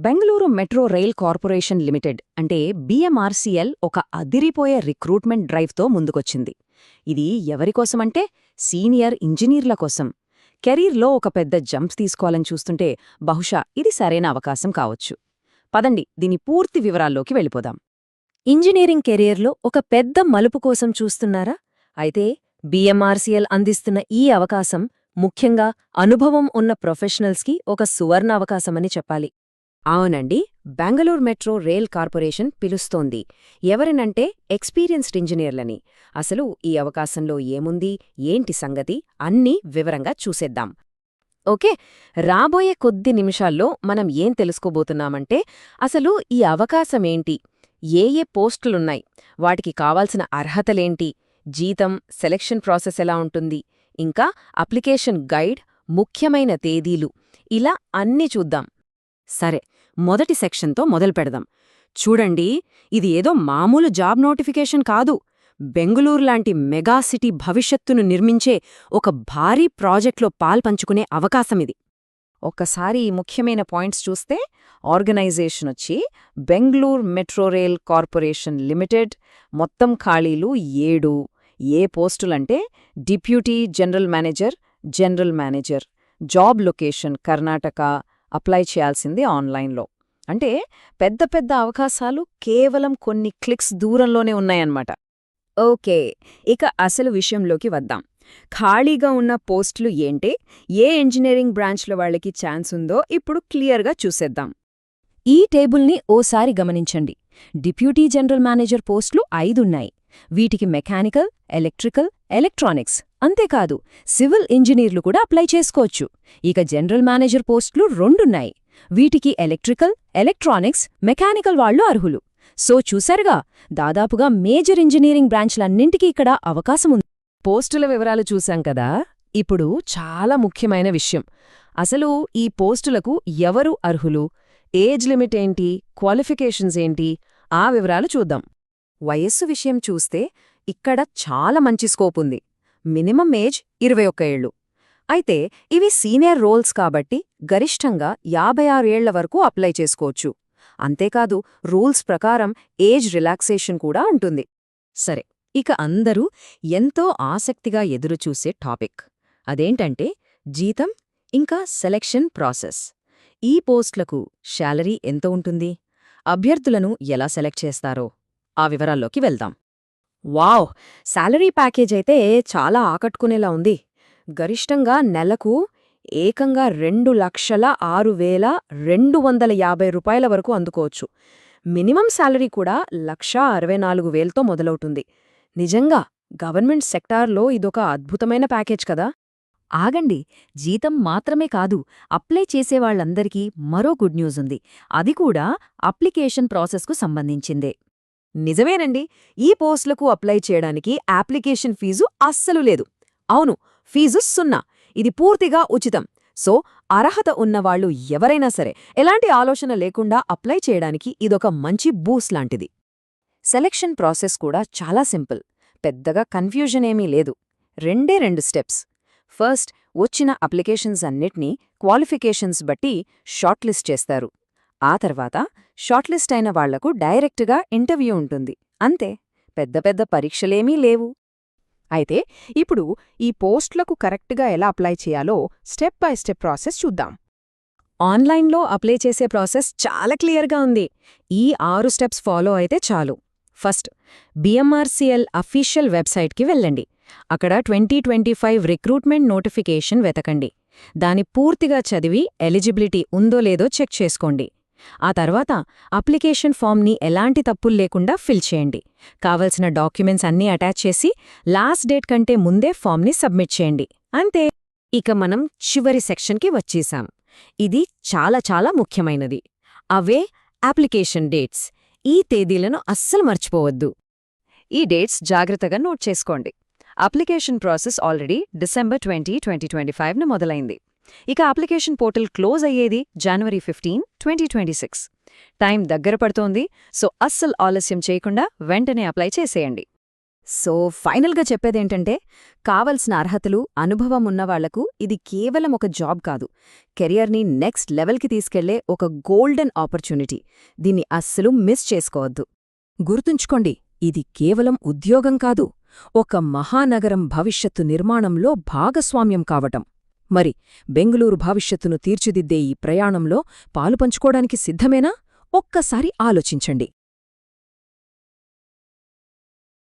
Bengaluru Metro Rail Corporation limited అంటే BMRCL ఒక అదిరిపోయే రిక్రూట్మెంట్ డ్రైవ్తో ముందుకొచ్చింది. ఇది ఎవరికోసమంటే సీనియర్ ఇంజనీర్ల కోసం. కెరీర్లో ఒక పెద్ద జంప్స్ తీసుకోవాలని చూస్తుంటే బహుశా ఇది సరైన అవకాశం కావచ్చు. పదండి దీని పూర్తి వివరాల్లోకి వెళ్ళిపోదాం. ఇంజనీరింగ్ కెరియర్లో ఒక పెద్ద మలుపు కోసం చూస్తున్నారా? అయితే BMRCL అందిస్తున్న ఈ అవకాశం ముఖ్యంగా అనుభవం ఉన్న ప్రొఫెషనల్స్కి ఒక సువర్ణ అవకాశమని చెప్పాలి. అవునండి, బెంగళూరు మెట్రో రైల్ కార్పొరేషన్ పిలుస్తోంది ఎవరినంటే ఎక్స్పీరియన్స్డ్ ఇంజనీర్లని. అసలు ఈ అవకాశంలో ఏముంది, ఏంటి సంగతి అన్నీ వివరంగా చూసేద్దాం. ఓకే, రాబోయే కొద్ది నిమిషాల్లో మనం ఏం తెలుసుకోబోతున్నామంటే అసలు ఈ అవకాశమేంటి, ఏ పోస్టులున్నాయి, వాటికి కావాల్సిన అర్హతలేంటి, జీతం, సెలక్షన్ ప్రాసెస్ ఎలా ఉంటుంది, ఇంకా అప్లికేషన్ గైడ్, ముఖ్యమైన తేదీలు, ఇలా అన్నీ చూద్దాం. సరే, మొదటి సెక్షన్తో మొదలుపెడదాం. చూడండి, ఇది ఏదో మామూలు జాబ్ నోటిఫికేషన్ కాదు. బెంగుళూరు లాంటి మెగాసిటీ భవిష్యత్తును నిర్మించే ఒక భారీ ప్రాజెక్ట్లో పాల్పంచుకునే అవకాశమిది. ఒక్కసారి ఈ ముఖ్యమైన పాయింట్స్ చూస్తే ఆర్గనైజేషన్ వచ్చి Bengaluru Metro Rail Corporation Limited. మొత్తం ఖాళీలు 7. ఏ పోస్టులంటే deputy general manager. Job location Karnataka. Apply చేయాల్సింది ఆన్లైన్లో. అంటే పెద్ద పెద్ద అవకాశాలు కేవలం కొన్ని క్లిక్స్ దూరంలోనే ఉన్నాయన్నమాట. ఓకే, ఇక అసలు విషయంలోకి వద్దాం. ఖాళీగా ఉన్న పోస్టులు ఏంటే, ఏ ఇంజనీరింగ్ బ్రాంచ్లో వాళ్ళకి ఛాన్స్ ఉందో ఇప్పుడు క్లియర్గా చూసేద్దాం. ఈ టేబుల్ని ఓసారి గమనించండి. డిప్యూటీ జనరల్ మేనేజర్ పోస్టులు 5 ఉన్నాయి. వీటికి మెకానికల్, ఎలక్ట్రికల్, ఎలక్ట్రానిక్స్, అంతేకాదు సివిల్ ఇంజనీర్లు కూడా అప్లై చేసుకోవచ్చు. ఇక జనరల్ మేనేజర్ పోస్టులు 2 ఉన్నాయి. వీటికి ఎలక్ట్రికల్, ఎలక్ట్రానిక్స్, మెకానికల్ వాళ్లు అర్హులు. సో చూశారుగా, దాదాపుగా మేజర్ ఇంజనీరింగ్ బ్రాంచ్లన్నింటికీ ఇక్కడ అవకాశముంది. పోస్టుల వివరాలు చూశాం కదా, ఇప్పుడు చాలా ముఖ్యమైన విషయం. అసలు ఈ పోస్టులకు ఎవరు అర్హులు, ఏజ్ లిమిట్ ఏంటి, క్వాలిఫికేషన్స్ ఏంటి, ఆ వివరాలు చూద్దాం. వయస్సు విషయం చూస్తే ఇక్కడ చాలా మంచి స్కోప్ ఉంది. మినిమం ఏజ్ 21 ఏళ్లు. అయితే ఇవి సీనియర్ రోల్స్ కాబట్టి గరిష్టంగా 56 ఏళ్ల వరకు అప్లై చేసుకోవచ్చు. అంతేకాదు రూల్స్ ప్రకారం ఏజ్ రిలాక్సేషన్ కూడా ఉంటుంది. సరే, ఇక అందరూ ఎంతో ఆసక్తిగా ఎదురుచూసే టాపిక్ అదేంటంటే జీతం ఇంకా సెలక్షన్ ప్రాసెస్. ఈ పోస్ట్లకు శాలరీ ఎంత ఉంటుంది, అభ్యర్థులను ఎలా సెలెక్ట్ చేస్తారో ఆ వివరాల్లోకి వెళ్దాం. వావ్, శాలరీ ప్యాకేజ్ అయితే చాలా ఆకట్టుకునేలా ఉంది. గరిష్టంగా నెలకు ఏకంగా 2,06,250 రూపాయల వరకు అందుకోవచ్చు. మినిమం శాలరీ కూడా 1,64,000తో మొదలవుతుంది. నిజంగా గవర్నమెంట్ సెక్టార్లో ఇదొక అద్భుతమైన ప్యాకేజ్ కదా. ఆగండి, జీతం మాత్రమే కాదు, అప్లై చేసేవాళ్లందరికీ మరో గుడ్ న్యూస్ ఉంది. అది కూడా అప్లికేషన్ ప్రాసెస్కు సంబంధించిందే. నిజమేనండి, ఈ పోస్టులకు అప్లై చేయడానికి అప్లికేషన్ ఫీజు అస్సలు లేదు. అవును, ఫీజు 0. ఇది పూర్తిగా ఉచితం. సో అర్హత ఉన్నవాళ్లు ఎవరైనా సరే ఎలాంటి ఆలోచన లేకుండా అప్లై చేయడానికి ఇదొక మంచి బూస్ట్ లాంటిది. సెలక్షన్ ప్రాసెస్ కూడా చాలా సింపుల్. పెద్దగా కన్ఫ్యూజన్ ఏమీ లేదు. 2 స్టెప్స్. ఫస్ట్, వచ్చిన అప్లికేషన్స్ అన్నిటినీ క్వాలిఫికేషన్స్ బట్టి షార్ట్ లిస్ట్ చేస్తారు. ఆ తర్వాత షార్ట్ లిస్ట్ అయిన వాళ్లకు డైరెక్ట్గా ఇంటర్వ్యూ ఉంటుంది. అంతే, పెద్ద పెద్ద పరీక్షలేమీ లేవు. అయితే ఇప్పుడు ఈ పోస్టులకు కరెక్ట్గా ఎలా అప్లై చేయాలో స్టెప్ బై స్టెప్ ప్రాసెస్ చూద్దాం. ఆన్లైన్లో అప్లై చేసే ప్రాసెస్ చాలా క్లియర్గా ఉంది. ఈ 6 స్టెప్స్ ఫాలో అయితే చాలు. ఫస్ట్, BMRCL అఫీషియల్ వెబ్సైట్కి వెళ్ళండి. అక్కడ 2025 రిక్రూట్మెంట్ నోటిఫికేషన్ వెతకండి. దాని పూర్తిగా చదివి ఎలిజిబిలిటీ ఉందో లేదో చెక్ చేసుకోండి. ఆ తర్వాత అప్లికేషన్ ఫామ్ని ఎలాంటి తప్పుల్లేకుండా ఫిల్ చేయండి. కావలసిన డాక్యుమెంట్స్ అన్నీ అటాచ్ చేసి లాస్ట్ డేట్ కంటే ముందే ఫామ్ని సబ్మిట్ చేయండి. అంతే. ఇక మనం చివరి సెక్షన్కి వచ్చేశాం. ఇది చాలా చాలా ముఖ్యమైనది. అవే అప్లికేషన్ డేట్స్. ఈ తేదీలను అస్సలు మర్చిపోవద్దు. ఈ డేట్స్ జాగ్రత్తగా నోట్ చేసుకోండి. అప్లికేషన్ ప్రాసెస్ ఆల్రెడీ December 20, 2025న మొదలైంది. ఇక అప్లికేషన్ పోర్టల్ క్లోజ్ అయ్యేది January 15, 2026. టైం దగ్గర పడుతోంది. సో అస్సలు ఆలస్యం చేయకుండా వెంటనే అప్లై చేసేయండి. సో ఫైనల్గా చెప్పేదేంటంటే, కావలసిన అర్హతలు, అనుభవం ఉన్నవాళ్లకు ఇది కేవలం ఒక జాబ్ కాదు, కెరియర్ని నెక్స్ట్ లెవెల్కి తీసుకెళ్లే ఒక గోల్డెన్ ఆపర్చునిటీ. దీన్ని అస్సలు మిస్ చేసుకోవద్దు. గుర్తుంచుకోండి, ఇది కేవలం ఉద్యోగం కాదు, ఒక మహానగరం భవిష్యత్తు నిర్మాణంలో భాగస్వామ్యం కావటం. మరి బెంగుళూరు భవిష్యత్తును తీర్చిదిద్దే ఈ ప్రయాణంలో పాలుపంచుకోడానికి సిద్ధమేనా? ఒక్కసారి ఆలోచించండి.